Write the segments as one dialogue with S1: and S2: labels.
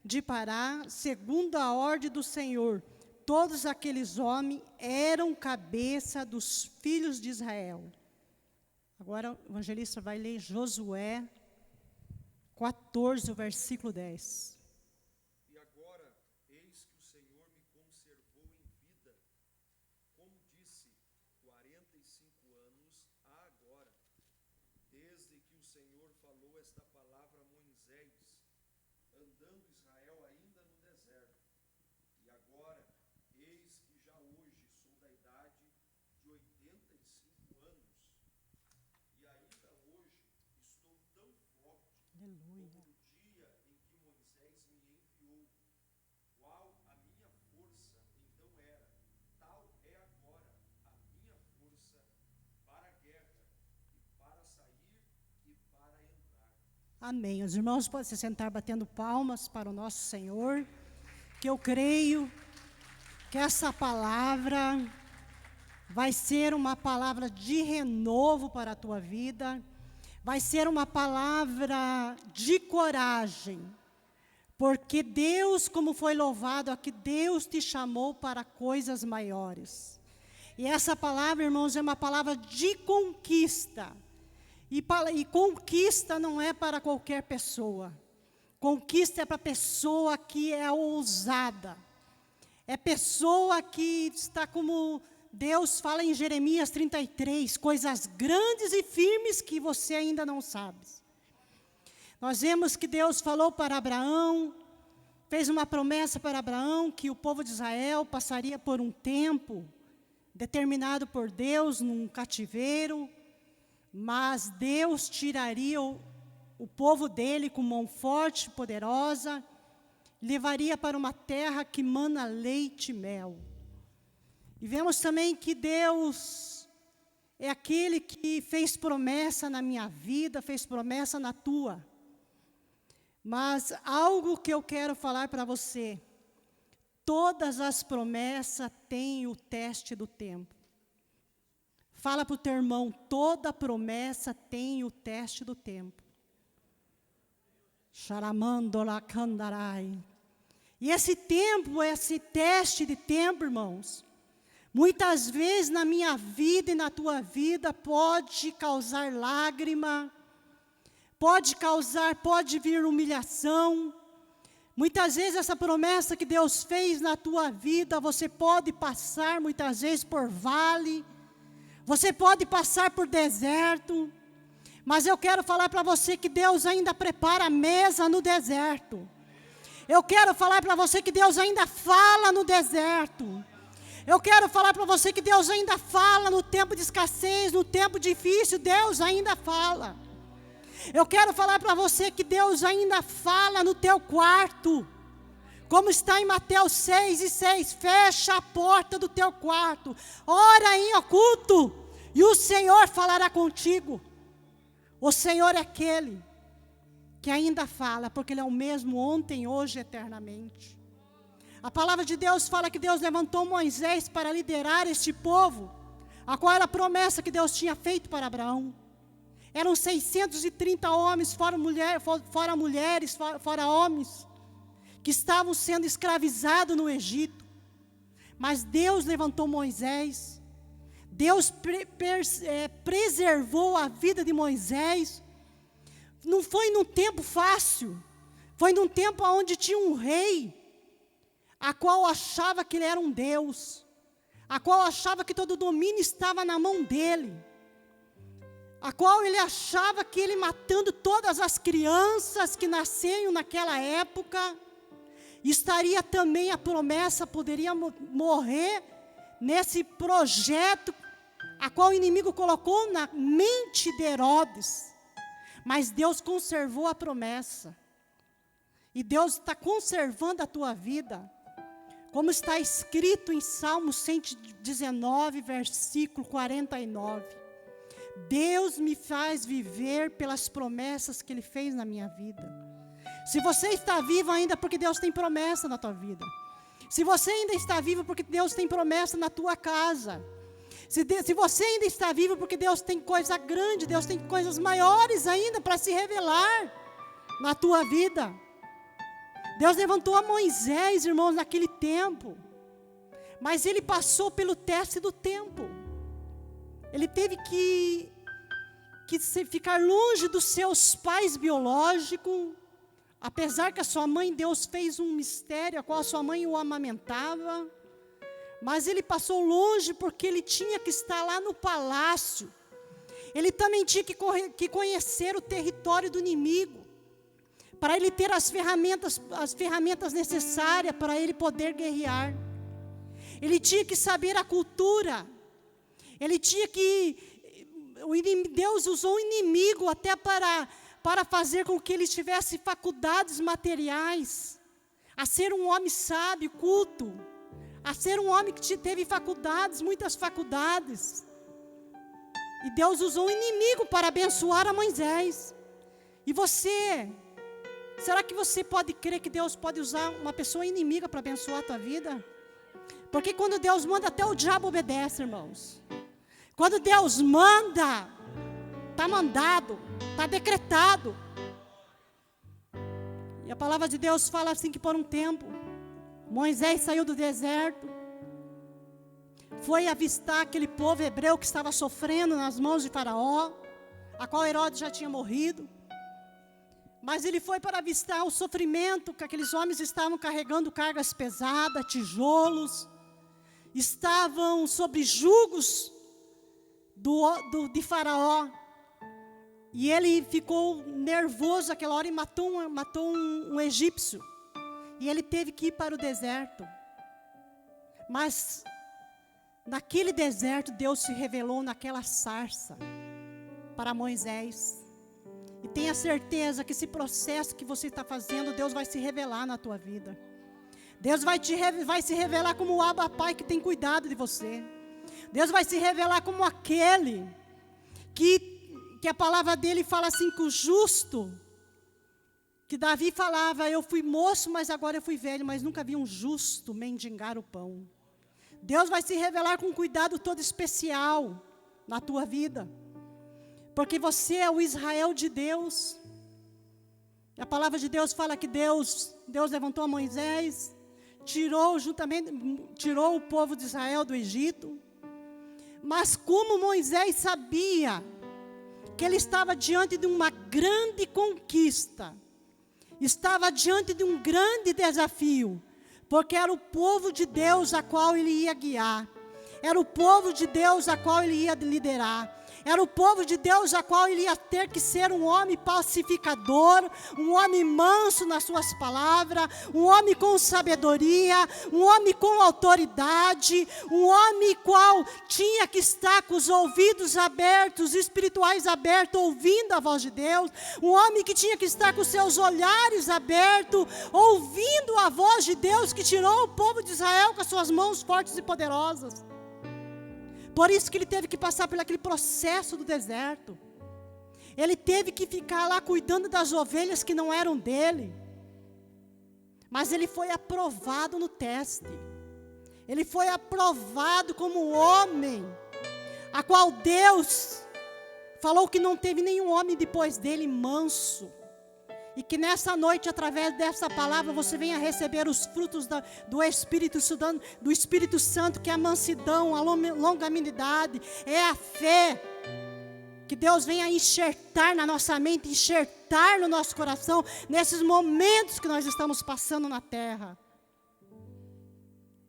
S1: de Pará, segundo a ordem do Senhor. Todos aqueles homens eram cabeça dos filhos de Israel. Agora o evangelista vai ler Josué 14, o versículo 10.
S2: E agora, eis que o Senhor me conservou em vida, como disse, 45 anos há agora, desde que o Senhor falou esta palavra a Moisés, andando Israel ainda no deserto. E agora, eis que já hoje sou da idade de 85 anos, e ainda hoje estou tão forte como no dia em que Moisés me enviou. Qual a minha força então era, tal é agora a minha força para a guerra, e para sair e para entrar.
S1: Amém. Os irmãos podem se sentar batendo palmas para o nosso Senhor, que eu creio que essa palavra vai ser uma palavra de renovo para a tua vida, vai ser uma palavra de coragem, porque Deus, como foi louvado aqui, Deus te chamou para coisas maiores. E essa palavra, irmãos, é uma palavra de conquista. E conquista não é para qualquer pessoa. Conquista é para a pessoa que é ousada. É pessoa que está como Deus fala em Jeremias 33, coisas grandes e firmes que você ainda não sabe. Nós vemos que Deus falou para Abraão, fez uma promessa para Abraão, que o povo de Israel passaria por um tempo determinado por Deus, num cativeiro, mas Deus tiraria o povo dele com mão forte e poderosa, levaria para uma terra que mana leite e mel. E vemos também que Deus é aquele que fez promessa na minha vida, fez promessa na tua. Mas algo que eu quero falar para você, todas as promessas têm o teste do tempo. Fala para o teu irmão, toda promessa tem o teste do tempo. Xaramandola-candarai. E esse tempo, esse teste de tempo, irmãos, muitas vezes na minha vida e na tua vida pode causar lágrima, pode vir humilhação. Muitas vezes essa promessa que Deus fez na tua vida, você pode passar muitas vezes por vale, você pode passar por deserto, mas eu quero falar para você que Deus ainda prepara a mesa no deserto. Eu quero falar para você que Deus ainda fala no deserto. Eu quero falar para você que Deus ainda fala no tempo de escassez, no tempo difícil, Deus ainda fala. Eu quero falar para você que Deus ainda fala no teu quarto. Como está em Mateus 6:6, fecha a porta do teu quarto, ora em oculto, e o Senhor falará contigo. O Senhor é aquele que ainda fala, porque Ele é o mesmo ontem, hoje, eternamente. A palavra de Deus fala que Deus levantou Moisés para liderar este povo, a qual era a promessa que Deus tinha feito para Abraão. Eram 630 homens, fora mulheres, fora homens, que estavam sendo escravizados no Egito. Mas Deus levantou Moisés, Deus preservou a vida de Moisés. Não foi num tempo fácil, foi num tempo onde tinha um rei, a qual achava que ele era um Deus, a qual achava que todo o domínio estava na mão dele, a qual ele achava que ele matando todas as crianças que nasciam naquela época, estaria também a promessa, poderia morrer nesse projeto, a qual o inimigo colocou na mente de Herodes. Mas Deus conservou a promessa. E Deus está conservando a tua vida. Como está escrito em Salmo 119, versículo 49. Deus me faz viver pelas promessas que Ele fez na minha vida. Se você está vivo ainda, porque Deus tem promessa na tua vida. Se você ainda está vivo, porque Deus tem promessa na tua casa. Se você ainda está vivo, porque Deus tem coisa grande, Deus tem coisas maiores ainda para se revelar na tua vida. Deus levantou a Moisés, irmãos, naquele tempo. Mas ele passou pelo teste do tempo. Ele teve que ficar longe dos seus pais biológicos. Apesar que a sua mãe, Deus fez um mistério, a qual a sua mãe o amamentava. Mas ele passou longe porque ele tinha que estar lá no palácio. Ele também tinha que conhecer o território do inimigo, para ele ter as ferramentas necessárias para ele poder guerrear. Ele tinha que saber a cultura. Ele tinha que... Deus usou o inimigo até para fazer com que ele tivesse faculdades materiais, a ser um homem sábio, culto, a ser um homem que teve faculdades, muitas faculdades. E Deus usou o inimigo para abençoar a Moisés. E você, será que você pode crer que Deus pode usar uma pessoa inimiga para abençoar a tua vida? Porque quando Deus manda, até o diabo obedece, irmãos. Quando Deus manda, está mandado, está decretado. E a palavra de Deus fala assim que por um tempo, Moisés saiu do deserto, foi avistar aquele povo hebreu que estava sofrendo nas mãos de Faraó, a qual Herodes já tinha morrido. Mas ele foi para avistar o sofrimento que aqueles homens estavam carregando, cargas pesadas, tijolos, estavam sob jugos de Faraó. E ele ficou nervoso aquela hora e matou um egípcio. E ele teve que ir para o deserto. Mas naquele deserto, Deus se revelou naquela sarça para Moisés. E tenha certeza que esse processo que você está fazendo, Deus vai se revelar na tua vida. Deus vai se revelar como o Abba Pai que tem cuidado de você. Deus vai se revelar como aquele que a palavra dele fala assim, que o justo, que Davi falava, eu fui moço, mas agora eu fui velho, mas nunca vi um justo mendigar o pão. Deus vai se revelar com um cuidado todo especial na tua vida. Porque você é o Israel de Deus. A palavra de Deus fala que Deus levantou a Moisés, tirou o povo de Israel do Egito. Mas como Moisés sabia que ele estava diante de uma grande conquista, estava diante de um grande desafio, porque era o povo de Deus a qual ele ia guiar, era o povo de Deus a qual ele ia liderar, era o povo de Deus a qual ele ia ter que ser um homem pacificador, um homem manso nas suas palavras, um homem com sabedoria, um homem com autoridade, um homem qual tinha que estar com os ouvidos abertos, espirituais abertos, ouvindo a voz de Deus, um homem que tinha que estar com os seus olhares abertos, ouvindo a voz de Deus que tirou o povo de Israel com as suas mãos fortes e poderosas. Por isso que ele teve que passar por aquele processo do deserto. Ele teve que ficar lá cuidando das ovelhas que não eram dele. Mas ele foi aprovado no teste. Ele foi aprovado como um homem, a qual Deus falou que não teve nenhum homem depois dele manso. E que nessa noite, através dessa palavra, você venha receber os frutos do Espírito Santo, que é a mansidão, a longanimidade, é a fé. Que Deus venha enxertar na nossa mente, enxertar no nosso coração, nesses momentos que nós estamos passando na terra.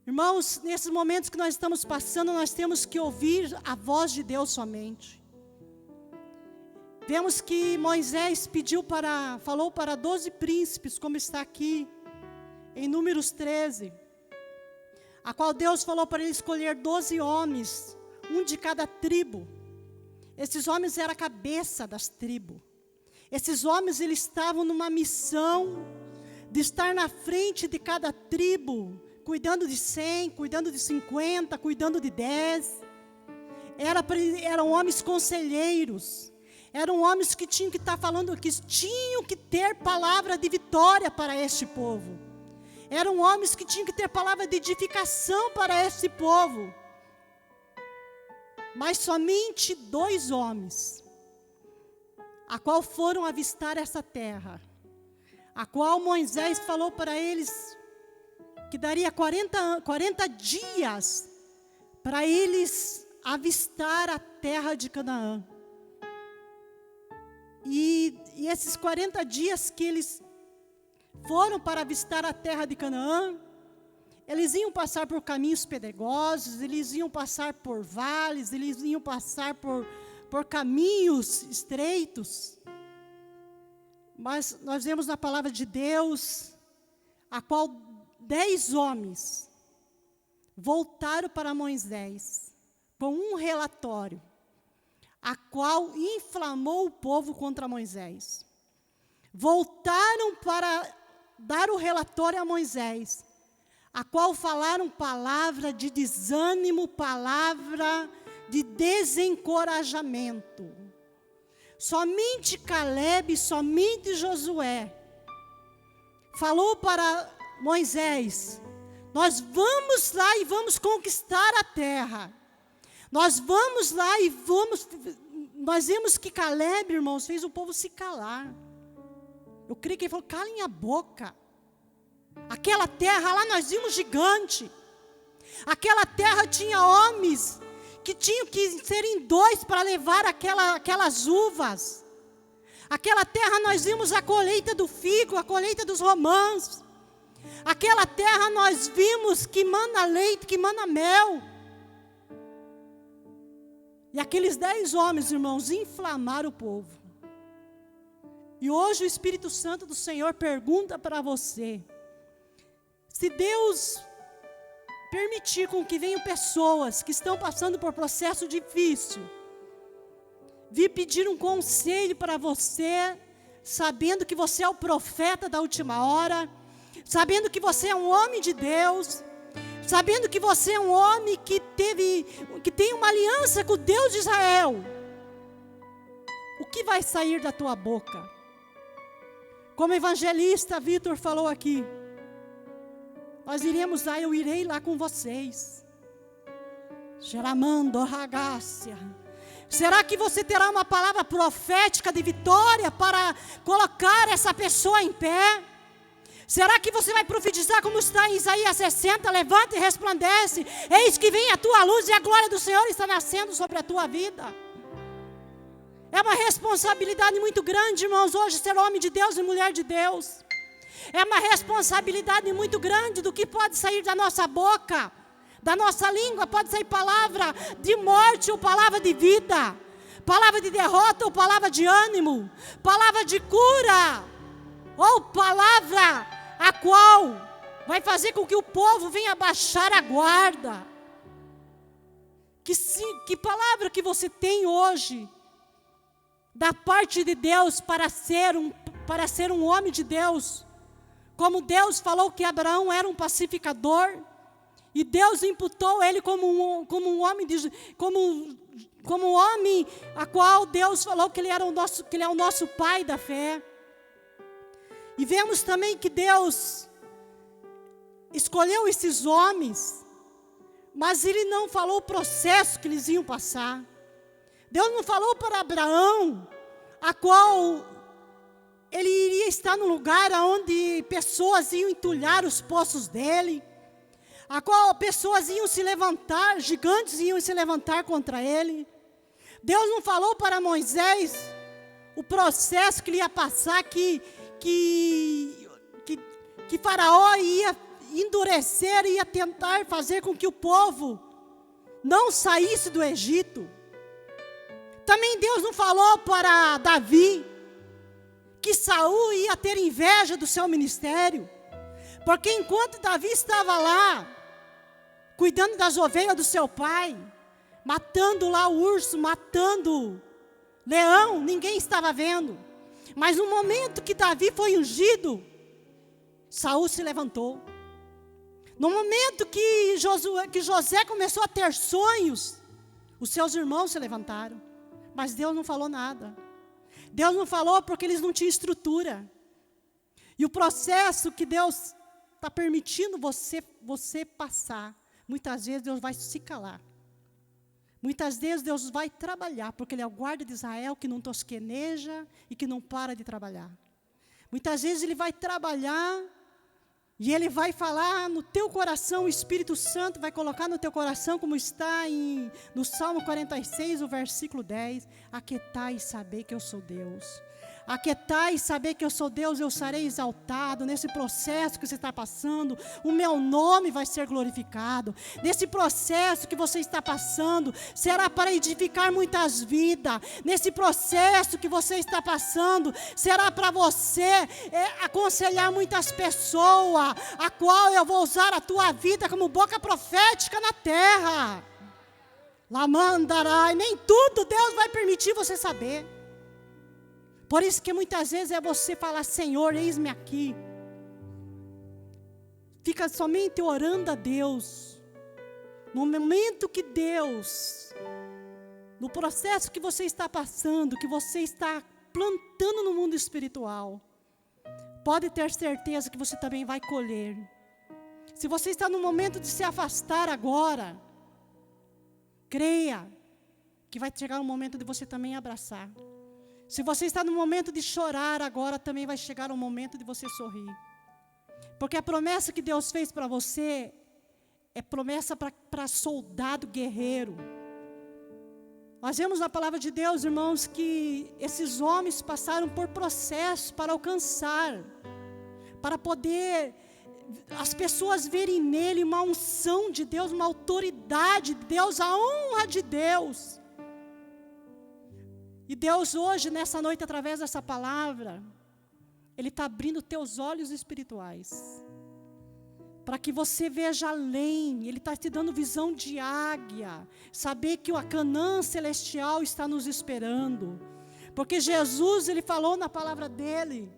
S1: Irmãos, nesses momentos que nós estamos passando, nós temos que ouvir a voz de Deus somente. Vemos que Moisés falou para 12 príncipes, como está aqui, em Números 13, a qual Deus falou para ele escolher 12 homens, um de cada tribo. Esses homens eram a cabeça das tribos. Esses homens, eles estavam numa missão de estar na frente de cada tribo, cuidando de 100, cuidando de 50, cuidando de 10. Eram homens conselheiros. Eram homens que tinham que estar falando, que tinham que ter palavra de vitória para este povo. Eram homens que tinham que ter palavra de edificação para este povo. Mas somente 2 homens, a qual foram avistar essa terra, a qual Moisés falou para eles que daria 40 dias para eles avistar a terra de Canaã. E esses 40 dias que eles foram para avistar a terra de Canaã, eles iam passar por caminhos pedregosos, eles iam passar por vales, eles iam passar por caminhos estreitos. Mas nós vemos na palavra de Deus, a qual 10 homens voltaram para Moisés com um relatório, a qual inflamou o povo contra Moisés. Voltaram para dar o relatório a Moisés, a qual falaram palavra de desânimo, palavra de desencorajamento. Somente Caleb, somente Josué falou para Moisés: nós vamos lá e vamos conquistar a terra. Nós vamos lá e vamos... Nós vemos que Caleb, irmãos, fez o povo se calar. Eu creio que ele falou: calem a boca. Aquela terra lá nós vimos gigante. Aquela terra tinha homens que tinham que ser em 2 para levar aquelas uvas. Aquela terra nós vimos a colheita do figo, a colheita dos romãs. Aquela terra nós vimos que mana leite, que mana mel. E aqueles 10 homens, irmãos, inflamaram o povo. E hoje o Espírito Santo do Senhor pergunta para você: se Deus permitir com que venham pessoas que estão passando por processo difícil, vir pedir um conselho para você, sabendo que você é o profeta da última hora, sabendo que você é um homem de Deus, sabendo que você é um homem que tem uma aliança com o Deus de Israel, o que vai sair da tua boca? Como o evangelista Vitor falou aqui, nós iremos lá, eu irei lá com vocês. Geramando ragácia. Será que você terá uma palavra profética de vitória para colocar essa pessoa em pé? Será que você vai profetizar como está em Isaías 60? Levanta e resplandece. Eis que vem a tua luz e a glória do Senhor está nascendo sobre a tua vida. É uma responsabilidade muito grande, irmãos, hoje ser homem de Deus e mulher de Deus. É uma responsabilidade muito grande do que pode sair da nossa boca, da nossa língua. Pode sair palavra de morte ou palavra de vida, palavra de derrota ou palavra de ânimo, palavra de cura, ou palavra a qual vai fazer com que o povo venha baixar a guarda. Que palavra que você tem hoje da parte de Deus para ser um homem de Deus? Como Deus falou que Abraão era um pacificador, e Deus imputou ele como um homem a qual Deus falou que ele é o nosso pai da fé. E vemos também que Deus escolheu esses homens, mas Ele não falou o processo que eles iam passar. Deus não falou para Abraão, a qual ele iria estar no lugar onde pessoas iam entulhar os poços dele, a qual pessoas iam se levantar, gigantes iam se levantar contra ele. Deus não falou para Moisés o processo que ele ia passar, que Faraó ia endurecer, ia tentar fazer com que o povo não saísse do Egito. Também Deus não falou para Davi que Saul ia ter inveja do seu ministério, porque enquanto Davi estava lá, cuidando das ovelhas do seu pai, matando lá o urso, matando leão, ninguém estava vendo. Mas no momento que Davi foi ungido, Saul se levantou. No momento que José começou a ter sonhos, os seus irmãos se levantaram. Mas Deus não falou nada. Deus não falou porque eles não tinham estrutura. E o processo que Deus está permitindo você passar, muitas vezes Deus vai se calar. Muitas vezes Deus vai trabalhar, porque Ele é o guarda de Israel que não tosqueneja e que não para de trabalhar. Muitas vezes Ele vai trabalhar e Ele vai falar no teu coração, o Espírito Santo vai colocar no teu coração, como está no Salmo 46, o versículo 10, aquietai e saber que eu sou Deus. Aquietai e saber que eu sou Deus, eu serei exaltado. Nesse processo que você está passando, o meu nome vai ser glorificado. Nesse processo que você está passando, será para edificar muitas vidas. Nesse processo que você está passando, será para você aconselhar muitas pessoas, a qual eu vou usar a tua vida como boca profética na terra. Lamandarai, nem tudo Deus vai permitir você saber. Por isso que muitas vezes é você falar, Senhor, eis-me aqui. Fica somente orando a Deus. No momento que Deus, no processo que você está passando, que você está plantando no mundo espiritual, pode ter certeza que você também vai colher. Se você está no momento de se afastar agora, creia que vai chegar um momento de você também abraçar. Se você está no momento de chorar agora, também vai chegar um momento de você sorrir. Porque a promessa que Deus fez para você é promessa para soldado guerreiro. Nós vemos na palavra de Deus, irmãos, que esses homens passaram por processos para alcançar, para poder as pessoas verem nele uma unção de Deus, uma autoridade de Deus, a honra de Deus. E Deus hoje, nessa noite, através dessa palavra, Ele está abrindo teus olhos espirituais, para que você veja além. Ele está te dando visão de águia, saber que a Canaã celestial está nos esperando, porque Jesus, Ele falou na palavra dEle,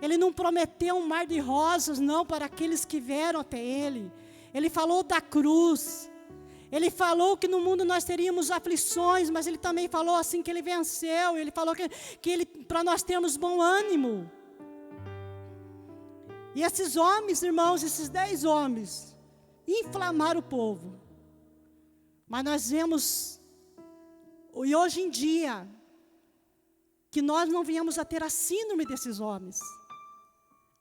S1: Ele não prometeu um mar de rosas, não, para aqueles que vieram até Ele. Ele falou da cruz. Ele falou que no mundo nós teríamos aflições, mas Ele também falou assim que Ele venceu. Ele falou que Ele, para nós termos bom ânimo. E esses homens, irmãos, esses 10 homens, inflamaram o povo. Mas nós vemos, e hoje em dia, que nós não viemos a ter a síndrome desses homens.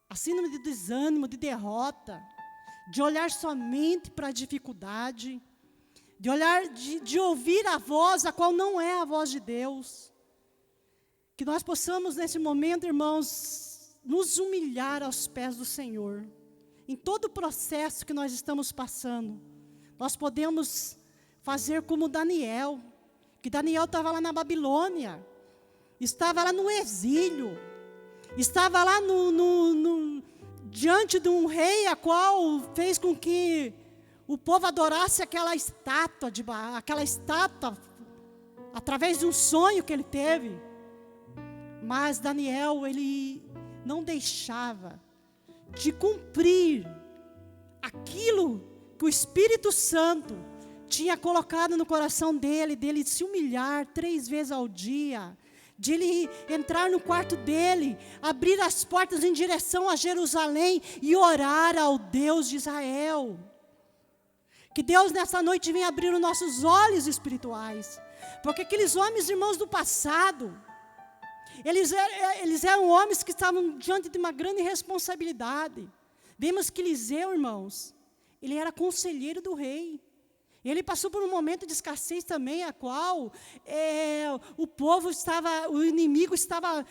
S1: A síndrome de desânimo, de derrota, de olhar somente para a dificuldade, de olhar, de ouvir a voz, a qual não é a voz de Deus. Que nós possamos nesse momento, irmãos, nos humilhar aos pés do Senhor. Em todo o processo que nós estamos passando, nós podemos fazer como Daniel, que Daniel estava lá na Babilônia, estava lá no exílio, estava lá diante de um rei, a qual fez com que o povo adorasse aquela estátua, através de um sonho que ele teve. Mas Daniel, ele não deixava de cumprir aquilo que o Espírito Santo tinha colocado no coração dele se humilhar 3 vezes ao dia, de ele entrar no quarto dele, abrir as portas em direção a Jerusalém e orar ao Deus de Israel. Que Deus nessa noite venha abrir os nossos olhos espirituais, porque aqueles homens, irmãos do passado, eles eram homens que estavam diante de uma grande responsabilidade. Vemos que Eliseu, irmãos, ele era conselheiro do rei. Ele passou por um momento de escassez também, a qual o inimigo estava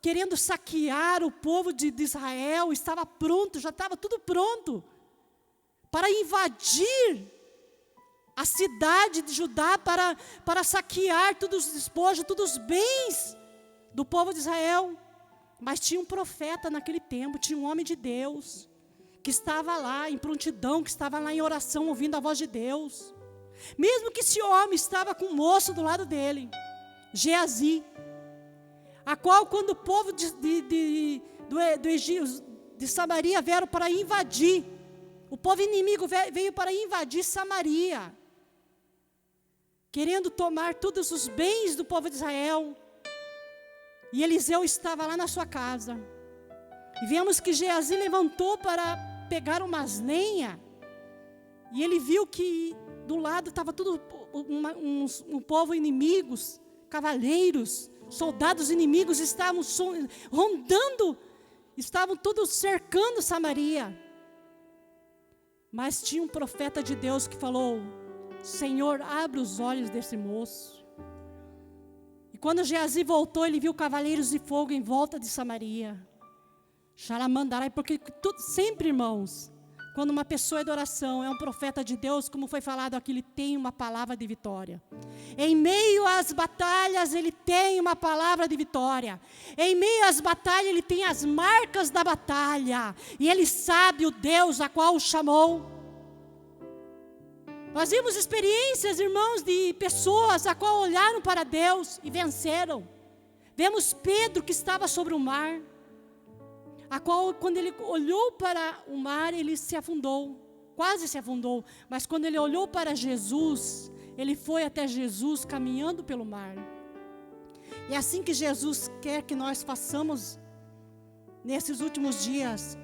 S1: querendo saquear o povo de Israel, estava pronto, já estava tudo pronto para invadir a cidade de Judá, para saquear todos os despojos, todos os bens do povo de Israel. Mas tinha um profeta naquele tempo, tinha um homem de Deus, que estava lá em prontidão, que estava lá em oração, ouvindo a voz de Deus. Mesmo que esse homem estava com um moço do lado dele, Geazi, a qual quando o povo de Samaria vieram para invadir, o povo inimigo veio para invadir Samaria, querendo tomar todos os bens do povo de Israel. E Eliseu estava lá na sua casa. E vemos que Geazi levantou para pegar umas lenhas. E ele viu que do lado estava tudo um povo inimigos, cavaleiros, soldados inimigos estavam rondando estavam todos cercando Samaria. Mas tinha um profeta de Deus que falou: Senhor, abre os olhos desse moço. E quando Geazi voltou, ele viu cavaleiros de fogo em volta de Samaria. Xalamandarai, porque sempre, irmãos, quando uma pessoa é de oração, é um profeta de Deus, como foi falado aqui, ele tem uma palavra de vitória. Em meio às batalhas, ele tem uma palavra de vitória. Em meio às batalhas, ele tem as marcas da batalha. E ele sabe o Deus a qual o chamou. Nós vimos experiências, irmãos, de pessoas a qual olharam para Deus e venceram. Vemos Pedro que estava sobre o mar, a qual quando ele olhou para o mar, ele se afundou, quase se afundou. Mas quando ele olhou para Jesus, ele foi até Jesus caminhando pelo mar. E é assim que Jesus quer que nós façamos nesses últimos dias.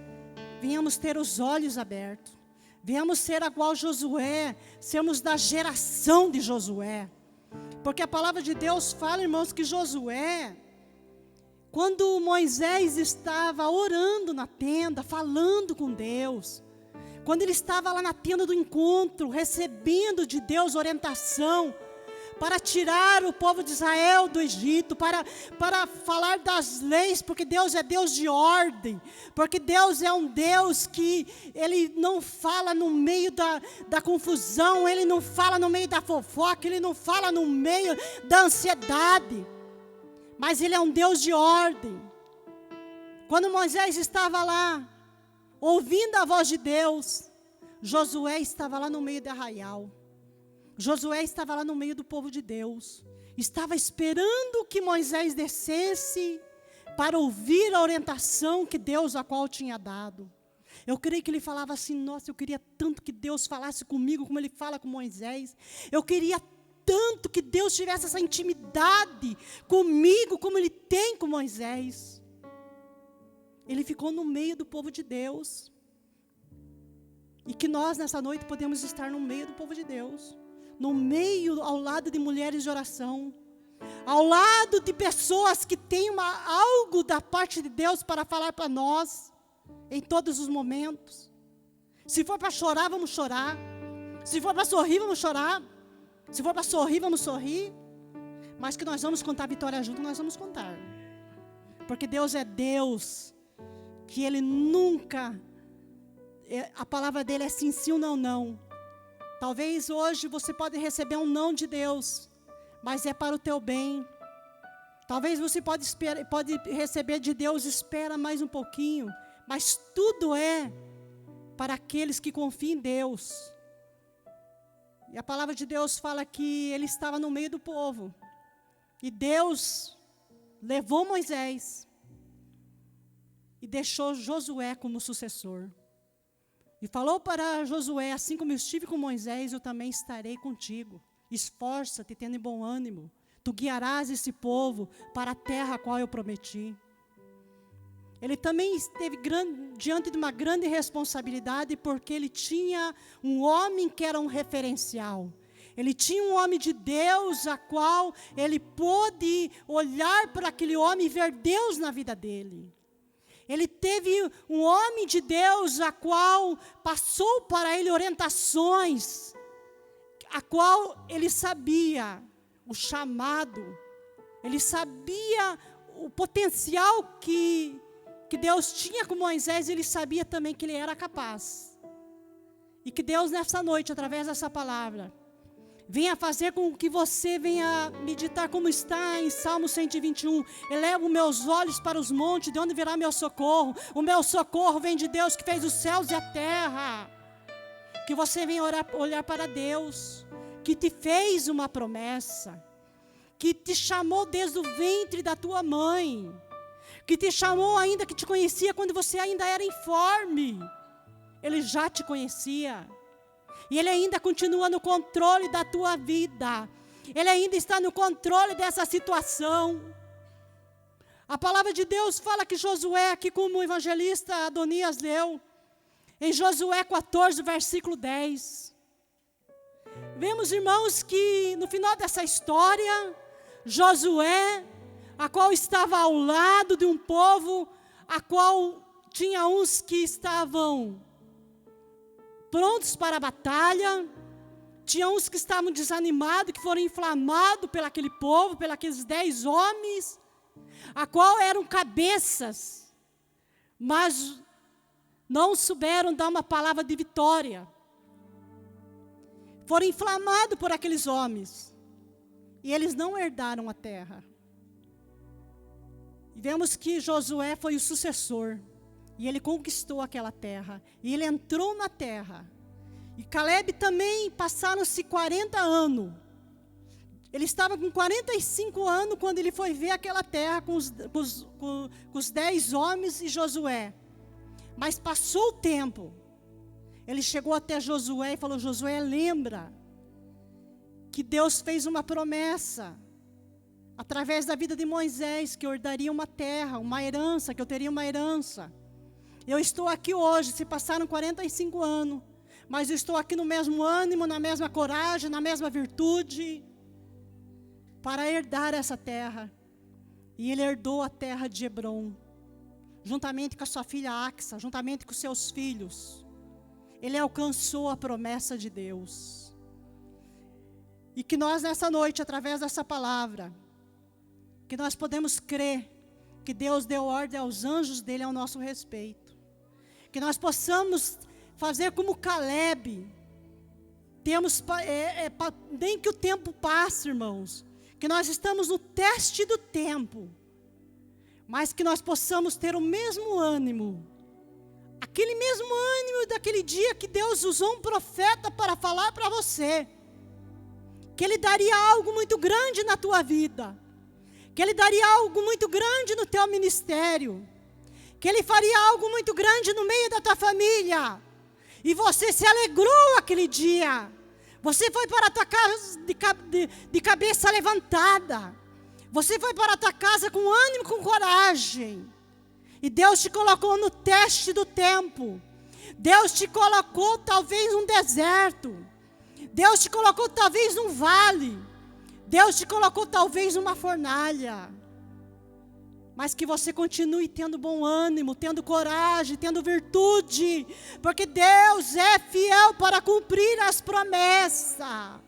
S1: Venhamos ter os olhos abertos. Venhamos ser igual Josué, sermos da geração de Josué. Porque a palavra de Deus fala, irmãos, que Josué, quando Moisés estava orando na tenda, falando com Deus, quando ele estava lá na tenda do encontro, recebendo de Deus orientação, para tirar o povo de Israel do Egito, para falar das leis, porque Deus é Deus de ordem, porque Deus é um Deus que Ele não fala no meio da confusão, Ele não fala no meio da fofoca, Ele não fala no meio da ansiedade, mas Ele é um Deus de ordem. Quando Moisés estava lá, ouvindo a voz de Deus, Josué estava lá no meio do arraial. Josué estava lá no meio do povo de Deus, estava esperando que Moisés descesse para ouvir a orientação que Deus a qual tinha dado. Eu creio que ele falava assim: nossa, eu queria tanto que Deus falasse comigo como ele fala com Moisés. Eu queria tanto que Deus tivesse essa intimidade comigo como ele tem com Moisés. Ele ficou no meio do povo de Deus. E que nós nessa noite podemos estar no meio do povo de Deus. No meio, ao lado de mulheres de oração, ao lado de pessoas que têm algo da parte de Deus para falar para nós, em todos os momentos. Se for para chorar, vamos chorar. Se for para sorrir, vamos chorar. Se for para sorrir, vamos sorrir. Mas que nós vamos contar a vitória junto, nós vamos contar. Porque Deus é Deus, que Ele nunca, a palavra dele é sim, sim ou não, não. Talvez hoje você pode receber um não de Deus, mas é para o teu bem. Talvez você pode receber de Deus, espera mais um pouquinho, mas tudo é para aqueles que confiam em Deus. E a palavra de Deus fala que ele estava no meio do povo, e Deus levou Moisés e deixou Josué como sucessor. E falou para Josué: assim como eu estive com Moisés, eu também estarei contigo. Esforça-te, tendo bom ânimo. Tu guiarás esse povo para a terra a qual eu prometi. Ele também esteve diante de uma grande responsabilidade, porque ele tinha um homem que era um referencial. Ele tinha um homem de Deus, a qual ele pôde olhar para aquele homem e ver Deus na vida dele. Ele teve um homem de Deus, a qual passou para ele orientações, a qual ele sabia o chamado, ele sabia o potencial que Deus tinha com Moisés, ele sabia também que ele era capaz. E que Deus nessa noite, através dessa palavra, venha fazer com que você venha meditar como está em Salmo 121. Elevo meus olhos para os montes, de onde virá meu socorro? O meu socorro vem de Deus que fez os céus e a terra. Que você venha olhar para Deus, que te fez uma promessa, que te chamou desde o ventre da tua mãe, que te chamou ainda, que te conhecia quando você ainda era informe. Ele já te conhecia. E Ele ainda continua no controle da tua vida. Ele ainda está no controle dessa situação. A palavra de Deus fala que Josué, aqui como o evangelista Adonias leu, em Josué 14, versículo 10. Vemos, irmãos, que no final dessa história, Josué, a qual estava ao lado de um povo, a qual tinha uns que estavam prontos para a batalha, tinha uns que estavam desanimados, que foram inflamados pelo aquele povo, pelos aqueles 10 homens, a qual eram cabeças, mas não souberam dar uma palavra de vitória. Foram inflamados por aqueles homens, e eles não herdaram a terra. E vemos que Josué foi o sucessor, e ele conquistou aquela terra, e ele entrou na terra. E Caleb também, passaram-se 40 anos. Ele estava com 45 anos quando ele foi ver aquela terra com os 10 homens e Josué. Mas passou o tempo. Ele chegou até Josué e falou: Josué, lembra que Deus fez uma promessa através da vida de Moisés, que eu daria uma terra, uma herança, que eu teria uma herança. Eu estou aqui hoje, se passaram 45 anos, mas eu estou aqui no mesmo ânimo, na mesma coragem, na mesma virtude, para herdar essa terra. E ele herdou a terra de Hebrom, juntamente com a sua filha Axa, juntamente com seus filhos. Ele alcançou a promessa de Deus. E que nós nessa noite, através dessa palavra, que nós podemos crer que Deus deu ordem aos anjos dele ao nosso respeito. Que nós possamos fazer como Caleb. Nem que o tempo passe, irmãos. Que nós estamos no teste do tempo. Mas que nós possamos ter o mesmo ânimo. Aquele mesmo ânimo daquele dia que Deus usou um profeta para falar para você. Que Ele daria algo muito grande na tua vida. Que Ele daria algo muito grande no teu ministério. Que Ele faria algo muito grande no meio da tua família. E você se alegrou aquele dia. Você foi para a tua casa de cabeça levantada. Você foi para a tua casa com ânimo, com coragem. E Deus te colocou no teste do tempo. Deus te colocou talvez num deserto. Deus te colocou talvez num vale. Deus te colocou talvez numa fornalha. Mas que você continue tendo bom ânimo, tendo coragem, tendo virtude. Porque Deus é fiel para cumprir as promessas.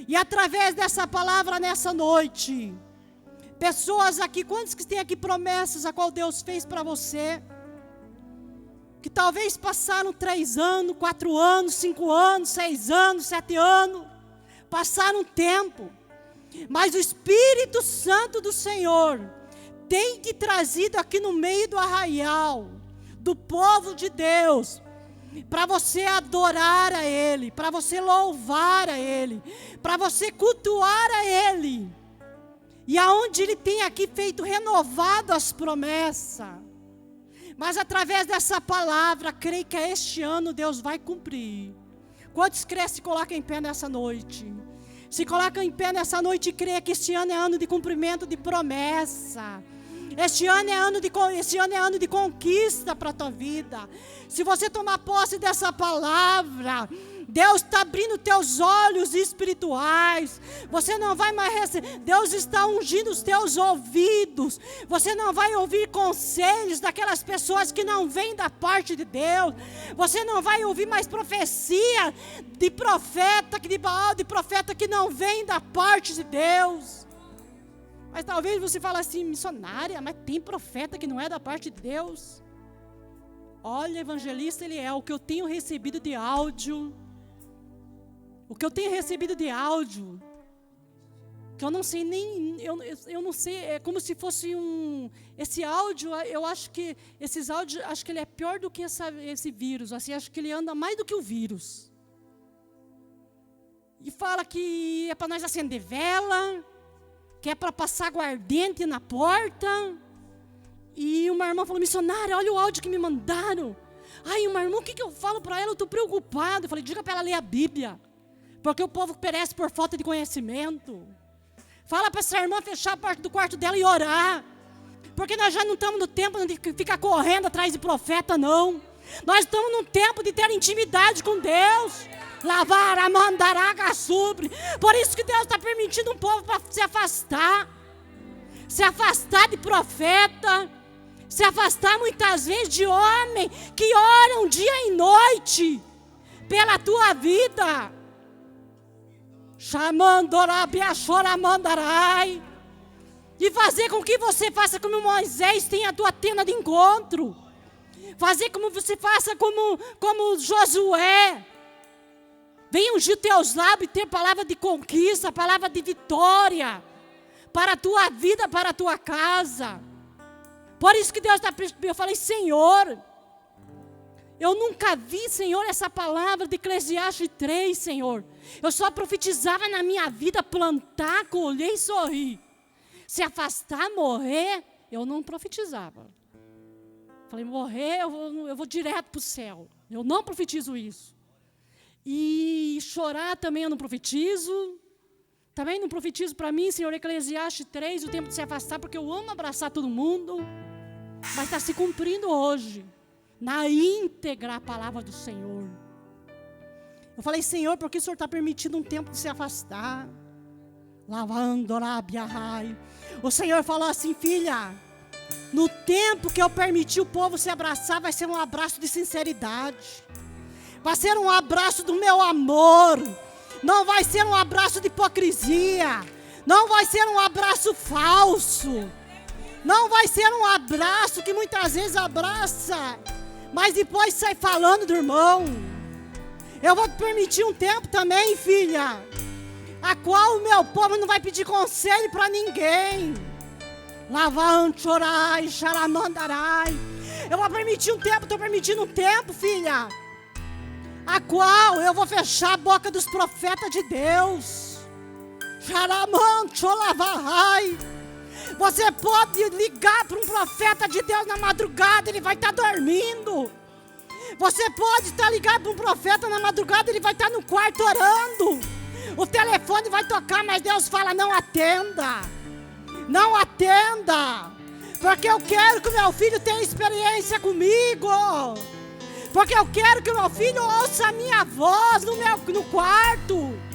S1: E através dessa palavra nessa noite, pessoas aqui, quantos que têm aqui promessas a qual Deus fez para você? Que talvez passaram 3 anos, 4 anos, 5 anos, 6 anos, 7 anos. Passaram tempo. Mas o Espírito Santo do Senhor tem te trazido aqui no meio do arraial, do povo de Deus, para você adorar a Ele, para você louvar a Ele, para você cultuar a Ele. E aonde Ele tem aqui feito renovado as promessas. Mas através dessa palavra, creio que este ano Deus vai cumprir. Quantos creem se colocam em pé nessa noite? Se colocam em pé nessa noite e creem que este ano é ano de cumprimento de promessa. Este ano é ano de conquista para a tua vida. Se você tomar posse dessa palavra, Deus está abrindo teus olhos espirituais. Você não vai mais receber. Deus está ungindo os teus ouvidos. Você não vai ouvir conselhos daquelas pessoas que não vêm da parte de Deus. Você não vai ouvir mais profecia de profeta, de Baal, de profeta que não vem da parte de Deus. Mas talvez você fale assim: missionária, mas tem profeta que não é da parte de Deus. Olha, evangelista, ele é o que eu tenho recebido de áudio. O que eu tenho recebido de áudio, que eu não sei nem, eu não sei, é como se fosse esse áudio, eu acho que, esses áudios, acho que ele é pior do que esse vírus, assim, acho que ele anda mais do que o vírus. E fala que é para nós acender vela, que é para passar aguardente na porta. E uma irmã falou: missionária, olha o áudio que me mandaram. Ai, uma irmã, o que eu falo para ela? Eu estou preocupado. Eu falei: diga para ela ler a Bíblia. Porque o povo perece por falta de conhecimento. Fala para essa irmã fechar a porta do quarto dela e orar. Porque nós já não estamos no tempo de ficar correndo atrás de profeta, não. Nós estamos no tempo de ter intimidade com Deus. Lavar a mandaraga sobre. Por isso que Deus está permitindo um povo para se afastar. Se afastar de profeta. Se afastar muitas vezes de homens que oram dia e noite pela tua vida. Chamandorabia choramandarai. E fazer com que você faça como Moisés tem a tua tenda de encontro. Fazer como você faça como Josué. Venha ungir teus lábios e ter palavra de conquista, palavra de vitória. Para a tua vida, para a tua casa. Por isso que Deus está... Eu falei, Senhor, eu nunca vi, Senhor, essa palavra de Eclesiastes 3, Senhor. Eu só profetizava na minha vida, plantar, colher e sorrir. Se afastar, morrer, eu não profetizava. Falei, morrer, eu vou direto para o céu. Eu não profetizo isso. E chorar também eu não profetizo. Também não profetizo para mim, Senhor, Eclesiastes 3, o tempo de se afastar, porque eu amo abraçar todo mundo. Mas está se cumprindo hoje, na íntegra a palavra do Senhor. Eu falei, Senhor, por que o Senhor está permitindo um tempo de se afastar? O Senhor falou assim, filha, no tempo que eu permiti o povo se abraçar, vai ser um abraço de sinceridade. Vai ser um abraço do meu amor. Não vai ser um abraço de hipocrisia. Não vai ser um abraço falso. Não vai ser um abraço que muitas vezes abraça, mas depois sai falando do irmão. Eu vou te permitir um tempo também, filha, a qual o meu povo não vai pedir conselho para ninguém. Lavanchorai, charamandarai. Eu vou permitir um tempo, estou permitindo um tempo, filha, a qual eu vou fechar a boca dos profetas de Deus. Charamancholavahai. Você pode ligar para um profeta de Deus na madrugada, ele vai estar dormindo. Você pode estar ligado para um profeta na madrugada, ele vai estar no quarto orando. O telefone vai tocar, mas Deus fala, não atenda. Não atenda. Porque eu quero que o meu filho tenha experiência comigo. Porque eu quero que o meu filho ouça a minha voz no quarto.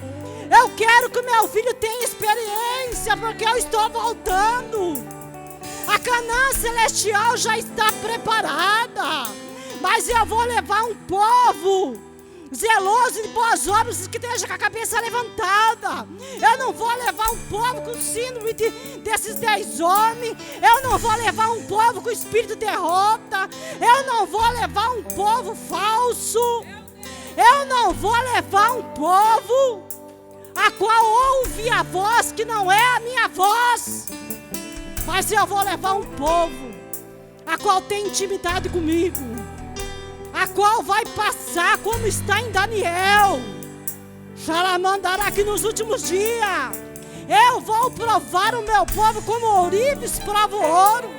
S1: Eu quero que o meu filho tenha experiência, porque eu estou voltando. A Canaã celestial já está preparada. Mas eu vou levar um povo zeloso e de boas obras, que esteja com a cabeça levantada. Eu não vou levar um povo com síndrome desses 10 homens. Eu não vou levar um povo com espírito de derrota. Eu não vou levar um povo falso. Eu não vou levar um povo a qual ouve a voz que não é a minha voz. Mas eu vou levar um povo a qual tem intimidade comigo, a qual vai passar como está em Daniel. Xalamandará que nos últimos dias eu vou provar o meu povo como ourives prova o ouro.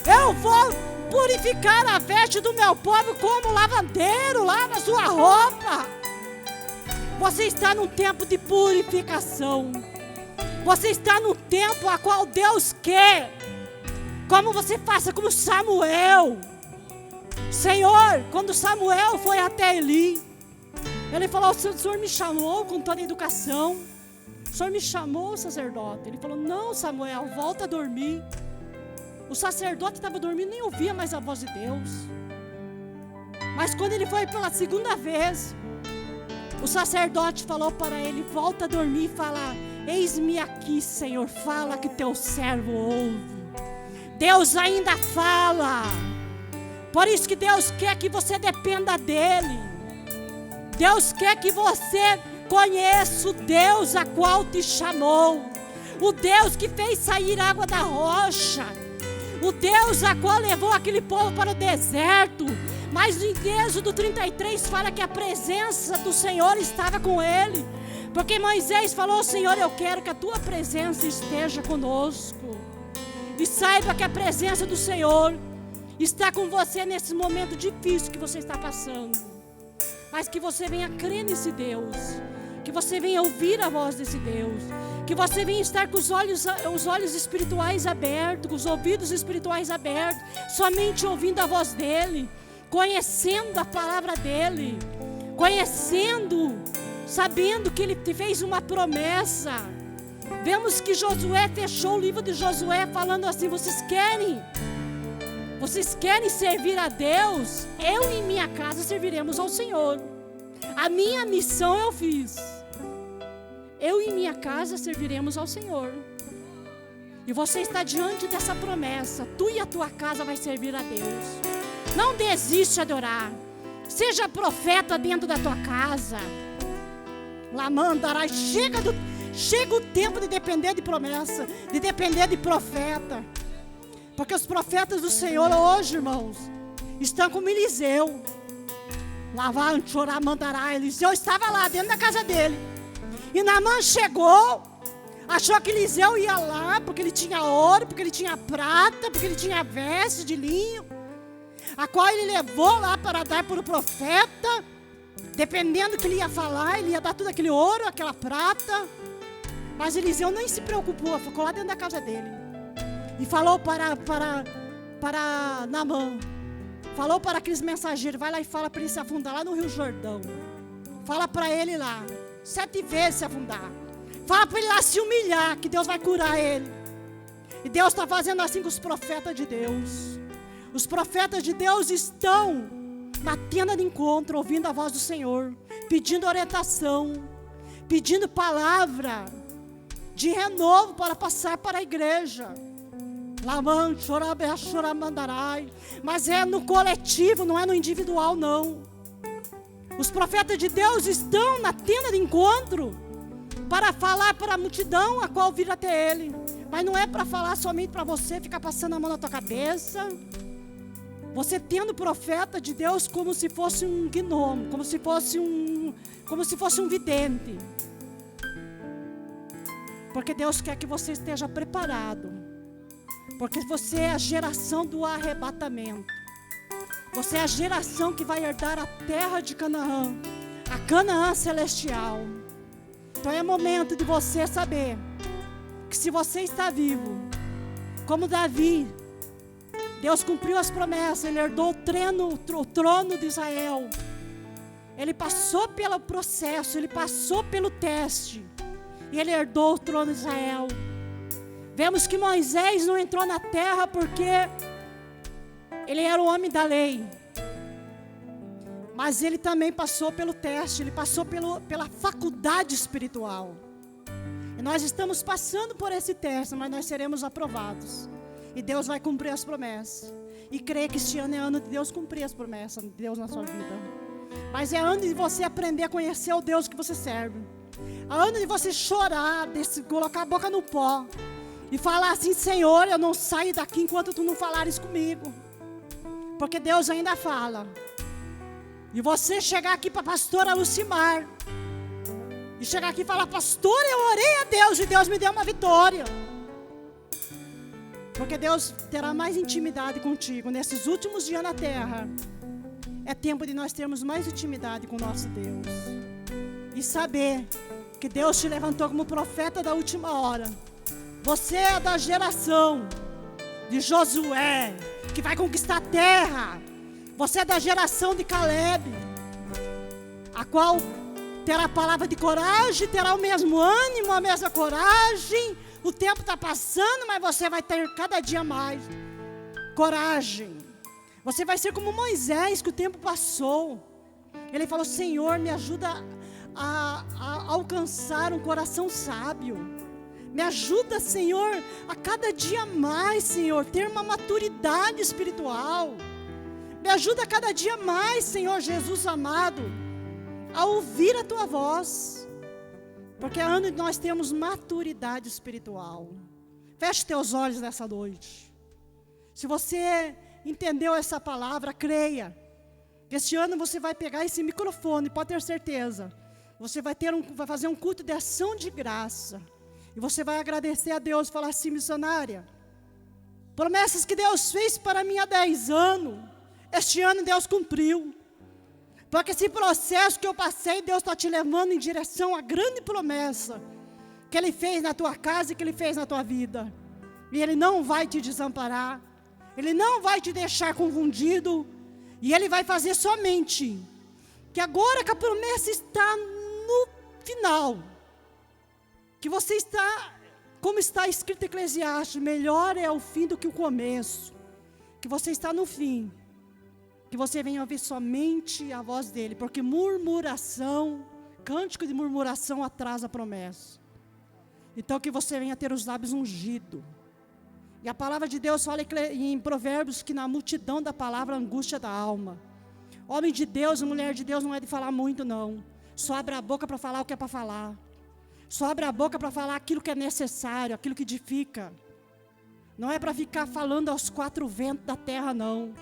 S1: Eu vou purificar a veste do meu povo como lavandeiro lava sua roupa. Você está num tempo de purificação. Você está num tempo a qual Deus quer, como você faça como Samuel. Senhor, quando Samuel foi até Eli, ele falou, o Senhor me chamou com toda a educação. O Senhor me chamou, sacerdote. Ele falou, não, Samuel, volta a dormir. O sacerdote estava dormindo, nem ouvia mais a voz de Deus. Mas quando ele foi pela segunda vez, o sacerdote falou para ele, volta a dormir e fala, eis-me aqui, Senhor, fala que teu servo ouve. Deus ainda fala. Por isso que Deus quer que você dependa dEle. Deus quer que você conheça o Deus a qual te chamou. O Deus que fez sair água da rocha. O Deus a qual levou aquele povo para o deserto. Mas em Êxodo 33 fala que a presença do Senhor estava com ele. Porque Moisés falou, Senhor, eu quero que a tua presença esteja conosco. E saiba que a presença do Senhor está com você nesse momento difícil que você está passando. Mas que você venha crer nesse Deus. Que você venha ouvir a voz desse Deus. Que você venha estar com os olhos espirituais abertos, com os ouvidos espirituais abertos, somente ouvindo a voz dEle, conhecendo a palavra dEle, conhecendo, sabendo que Ele te fez uma promessa. Vemos que Josué fechou o livro de Josué falando assim, vocês querem Vocês querem servir a Deus? Eu e minha casa serviremos ao Senhor. A minha missão eu fiz. Eu e minha casa serviremos ao Senhor. E você está diante dessa promessa. Tu e a tua casa vai servir a Deus. Não desiste de orar. Seja profeta dentro da tua casa. Lamandará. Chega o tempo de depender de promessa, de depender de profeta. Porque os profetas do Senhor hoje, irmãos, estão como Eliseu. Lavar, chorar, mandará. Eliseu estava lá dentro da casa dele. E Naamã chegou, achou que Eliseu ia lá, porque ele tinha ouro, porque ele tinha prata, porque ele tinha veste de linho, a qual ele levou lá para dar para o profeta. Dependendo do que ele ia falar, ele ia dar tudo aquele ouro, aquela prata. Mas Eliseu nem se preocupou, ficou lá dentro da casa dele. E falou para Naamã, falou para aqueles mensageiros, vai lá e fala para ele se afundar lá no Rio Jordão. Fala para ele lá, 7 vezes se afundar. Fala para ele lá se humilhar, que Deus vai curar ele. E Deus está fazendo assim com os profetas de Deus. Os profetas de Deus estão na tenda de encontro, ouvindo a voz do Senhor, pedindo orientação, pedindo palavra de renovo para passar para a igreja. Mas é no coletivo, não é no individual, não. Os profetas de Deus estão na tenda de encontro para falar para a multidão a qual vir até ele. Mas não é para falar somente para você ficar passando a mão na tua cabeça. Você tendo o profeta de Deus como se fosse um gnomo, como se fosse um vidente. Porque Deus quer que você esteja preparado. Porque você é a geração do arrebatamento. Você é a geração que vai herdar a terra de Canaã, a Canaã celestial. Então é momento de você saber que se você está vivo, como Davi, Deus cumpriu as promessas, ele herdou o trono de Israel. Ele passou pelo processo, ele passou pelo teste, e ele herdou o trono de Israel. Vemos que Moisés não entrou na terra porque ele era o homem da lei. Mas ele também passou pelo teste, ele passou pela faculdade espiritual. E nós estamos passando por esse teste, mas nós seremos aprovados. E Deus vai cumprir as promessas. E creio que este ano é ano de Deus cumprir as promessas de Deus na sua vida. Mas é ano de você aprender a conhecer o Deus que você serve. É ano de você chorar, colocar a boca no pó. E falar assim, Senhor, eu não saio daqui enquanto tu não falares comigo. Porque Deus ainda fala. E você chegar aqui para a pastora Lucimar. E chegar aqui e falar, pastora, eu orei a Deus e Deus me deu uma vitória. Porque Deus terá mais intimidade contigo nesses últimos dias na terra. É tempo de nós termos mais intimidade com o nosso Deus. E saber que Deus te levantou como profeta da última hora. Você é da geração de Josué, que vai conquistar a terra. Você é da geração de Caleb, a qual terá a palavra de coragem, terá o mesmo ânimo, a mesma coragem. O tempo está passando, mas você vai ter cada dia mais coragem. Você vai ser como Moisés, que o tempo passou. Ele falou, Senhor, me ajuda a alcançar um coração sábio. Me ajuda, Senhor, a cada dia mais, Senhor, ter uma maturidade espiritual. Me ajuda a cada dia mais, Senhor Jesus amado, a ouvir a Tua voz. Porque é ano de nós termos maturidade espiritual. Feche teus olhos nessa noite. Se você entendeu essa palavra, creia. Este ano você vai pegar esse microfone, pode ter certeza. Você vai fazer um culto de ação de graça. E você vai agradecer a Deus e falar assim, missionária, promessas que Deus fez para mim há 10 anos, este ano Deus cumpriu. Porque esse processo que eu passei, Deus está te levando em direção à grande promessa que Ele fez na tua casa e que Ele fez na tua vida. E Ele não vai te desamparar, Ele não vai te deixar confundido, e Ele vai fazer somente, que agora que a promessa está no final, que você está, como está escrito em Eclesiastes, melhor é o fim do que o começo. que você está no fim, que você venha ouvir somente a voz dele, porque murmuração, cântico de murmuração atrasa a promessa. Então que você venha ter os lábios ungidos. E a palavra de Deus fala em Provérbios que na multidão da palavra a angústia da alma. Homem de Deus, mulher de Deus não é de falar muito não. Só abre a boca para falar o que é para falar. Só abre a boca para falar aquilo que é necessário, aquilo que edifica. Não é para ficar falando aos quatro ventos da terra não.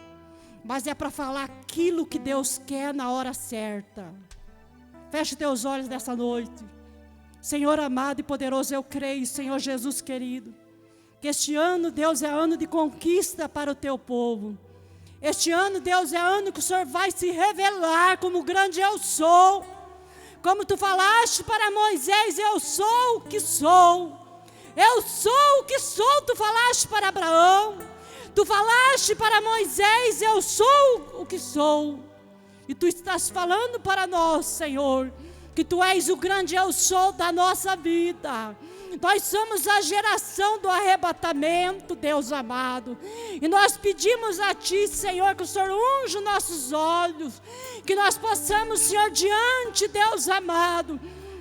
S1: Mas é para falar aquilo que Deus quer na hora certa. Feche teus olhos nessa noite. Senhor amado e poderoso, eu creio, Senhor Jesus querido, que este ano, Deus, é ano de conquista para o teu povo. Este ano, Deus, é ano que o Senhor vai se revelar como grande eu sou. Como tu falaste para Moisés, eu sou o que sou. Eu sou o que sou, tu falaste para Abraão. Tu falaste para Moisés, eu sou o que sou. E tu estás falando para nós, Senhor, que tu és o grande eu sou da nossa vida. Nós somos a geração do arrebatamento, Deus amado. E nós pedimos a Ti, Senhor, que o Senhor unja os nossos olhos. Que nós possamos, Senhor, diante, Deus amado,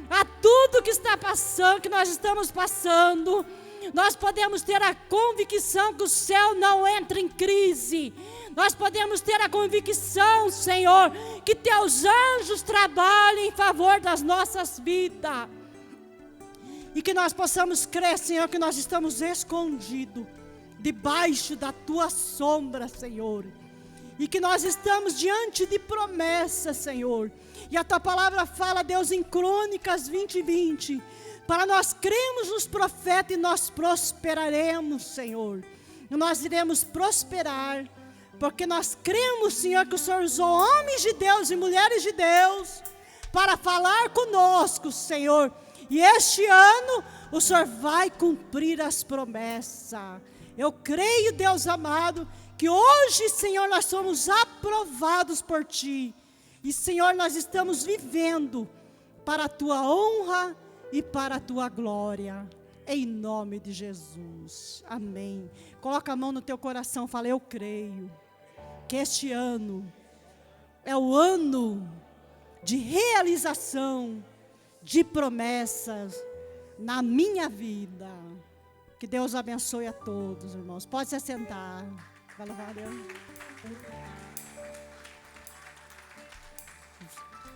S1: a tudo que está passando, que nós estamos passando, nós podemos ter a convicção que o céu não entra em crise. Nós podemos ter a convicção, Senhor, que Teus anjos trabalham em favor das nossas vidas. E que nós possamos crer, Senhor, que nós estamos escondidos debaixo da Tua sombra, Senhor. E que nós estamos diante de promessas, Senhor. E a Tua palavra fala, Deus, em Crônicas 20:20, para nós cremos nos profetas e nós prosperaremos, Senhor. E nós iremos prosperar, porque nós cremos, Senhor, que o Senhor usou homens de Deus e mulheres de Deus para falar conosco, Senhor. E este ano o Senhor vai cumprir as promessas. Eu creio, Deus amado, que hoje, Senhor, nós somos aprovados por Ti. E, Senhor, nós estamos vivendo para a Tua honra e para a Tua glória. Em nome de Jesus. Amém. Coloca a mão no teu coração e fala, eu creio que este ano é o ano de realização de promessas na minha vida. Que Deus abençoe a todos, irmãos. Pode se assentar. Vai louvar a Deus.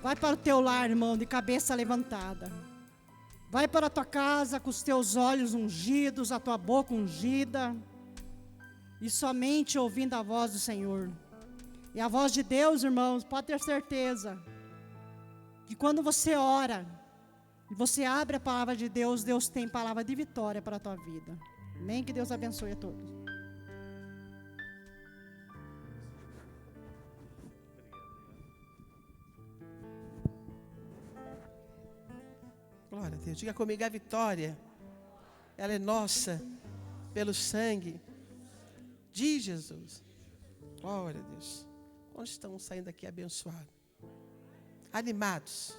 S1: Vai para o teu lar, irmão, de cabeça levantada. Vai para a tua casa com os teus olhos ungidos, a tua boca ungida. E somente ouvindo a voz do Senhor. E a voz de Deus, irmãos, pode ter certeza que quando você ora e você abre a palavra de Deus, Deus tem palavra de vitória para a tua vida. Amém? Que Deus abençoe a todos.
S3: Glória a Deus. Diga comigo, a vitória, ela é nossa, pelo sangue de Jesus. Glória a Deus. Onde estão saindo aqui abençoados? Animados,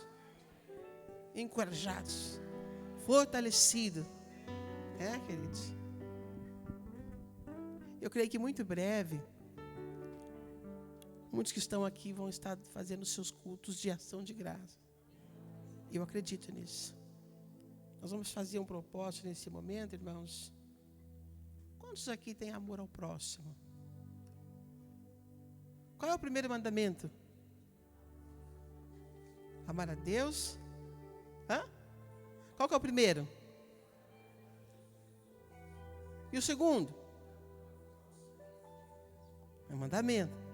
S3: encorajados, fortalecidos. Queridos? Eu creio que muito breve, muitos que estão aqui vão estar fazendo seus cultos de ação de graça. Eu acredito nisso. Nós vamos fazer um propósito nesse momento, irmãos. Quantos aqui têm amor ao próximo? Qual é o primeiro mandamento? Amar a Deus. Qual que é o primeiro? E o segundo? É o mandamento.